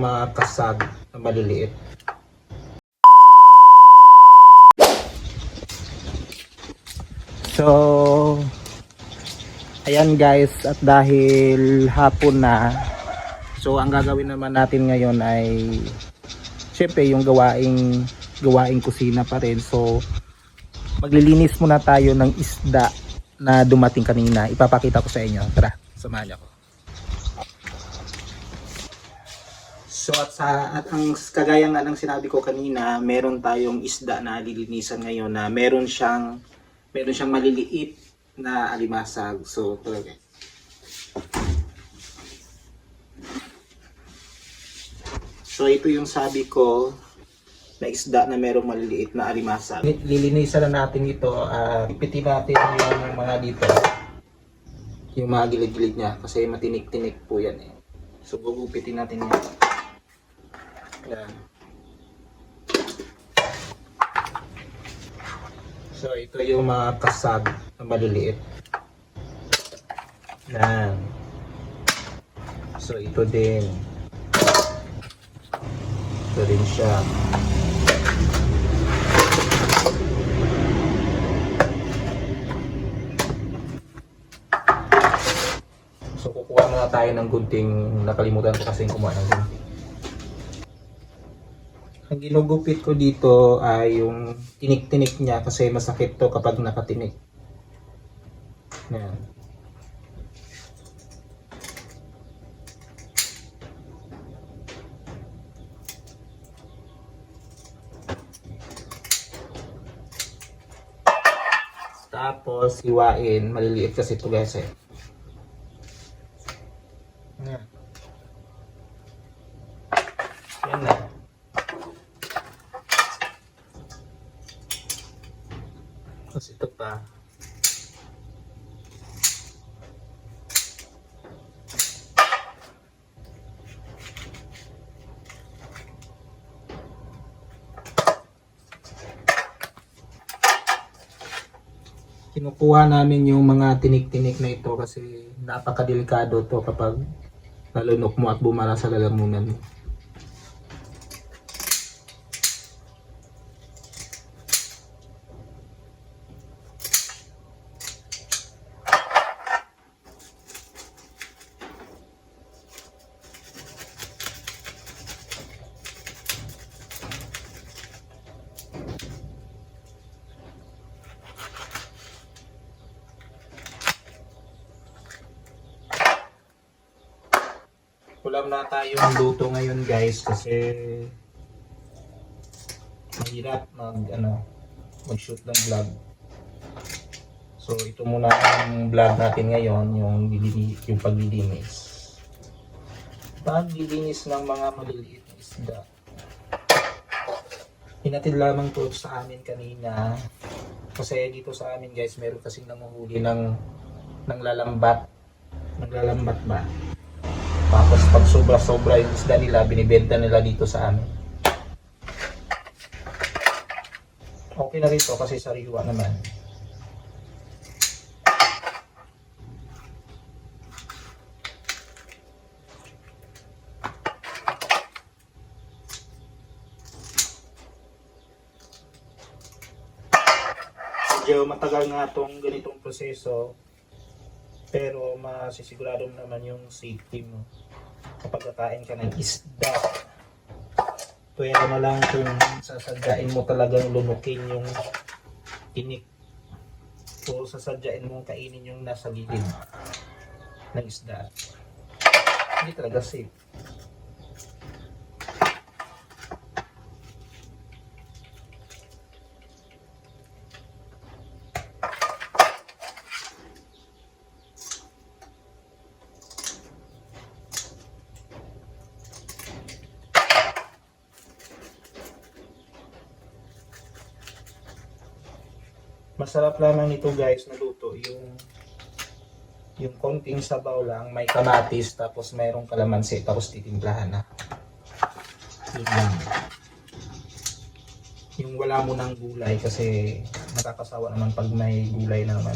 yung mga kasag na maliliit. So, ayan guys, at dahil hapon na, so ang gagawin naman natin ngayon ay syempre yung gawaing kusina pa rin. So, maglilinis muna tayo ng isda na dumating kanina. Ipapakita ko sa inyo. Tara, samahan niyo ako. So at ang kagaya nga ng sinabi ko kanina, meron tayong isda na lilinisan ngayon na meron siyang maliliit na alimasag. So ito guys. So ito yung sabi ko na isda na merong maliliit na alimasag. Lilinisan na natin ito. Ipitin natin yung mga dito. Yung mga gilid-gilid niya kasi matinik-tinik po yan eh. So gugupitin natin yan. Yan. So ito yung mga kasag na maliliit. Yan. So ito din. Ito din siya. So kukuha muna tayo ng gunting. Nakalimutan ko kasi kumuha ng gunting. Ang ginugupit ko dito ay yung tinik-tinik niya kasi masakit to kapag nakatinik. Yan. Tapos hiwain, maliliit kasi ito guys eh. Yan. Yan na. Tapos ito pa. Kinukuha namin yung mga tinik-tinik na ito kasi napakadelikado to kapag nalunok mo at bumara sa lalamunan. Ulam na tayong luto ngayon guys kasi mahirap mag-shoot ng vlog. So ito muna ang vlog natin ngayon, yung paglilinis. Paglilinis ng mga maliliit na isda. Hinatid lamang to sa amin kanina kasi dito sa amin guys meron kasing nanguhuli ng lalambat. Naglalambat ba? Tapos pag sobra-sobra yung isda nila, binibenta nila dito sa amin. Okay na rito kasi sariwa naman. Medyo matagal nga itong ganitong proseso. Pero masisigurado naman yung safety mo kapag kakain ka ng isda. Pwede mo lang kung sasadyain mo talagang lunukin yung tinik. O sasadyain mong kainin yung nasa gilid ng isda. Hindi talaga safe. Masarap lamang nito guys na luto yung konting sabaw lang, may kamatis tapos mayroong kalamansi tapos titimplahan na. Yung wala mo ng gulay kasi nakakasawa naman pag may gulay na naman.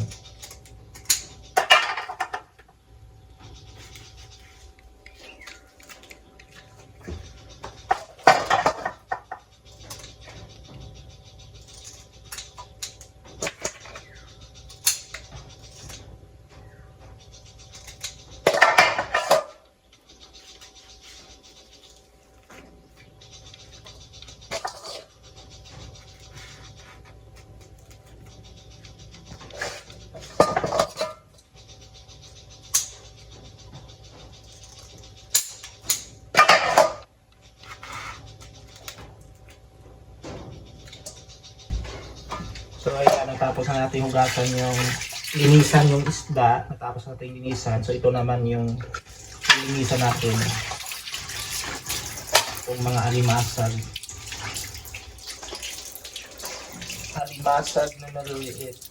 So ayan, natapos na natin hugasan yung linisan yung isda. Natapos natin linisan. So ito naman yung linisan natin. Yung mga alimasag. Alimasag na maliliit.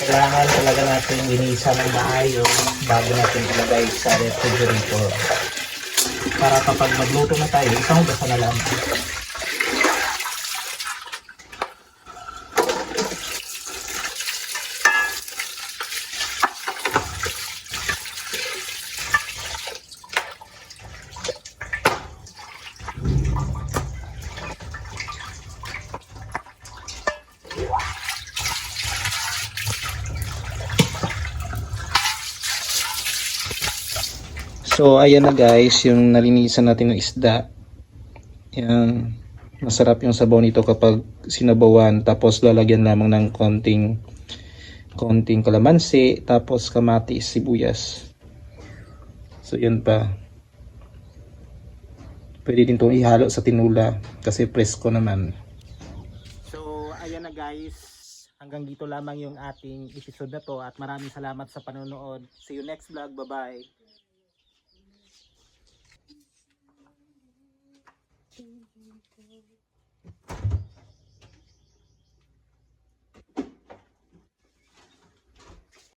Kailangan talaga natin linisan ng maayos bago natin ilagay sa refrigerator. Para kapag magluto na tayo, isang hugasan na lang. So ayan na guys, yung nalinisan natin ng isda. Yan, masarap yung sabaw nito kapag sinabawan, tapos lalagyan lamang ng konting kalamansi, tapos kamatis, sibuyas. So yun pa. Pwede din itong ihalo sa tinula kasi presko naman. So ayan na guys, hanggang dito lamang yung ating episode na to at maraming salamat sa panonood. See you next vlog, bye bye. Thank you.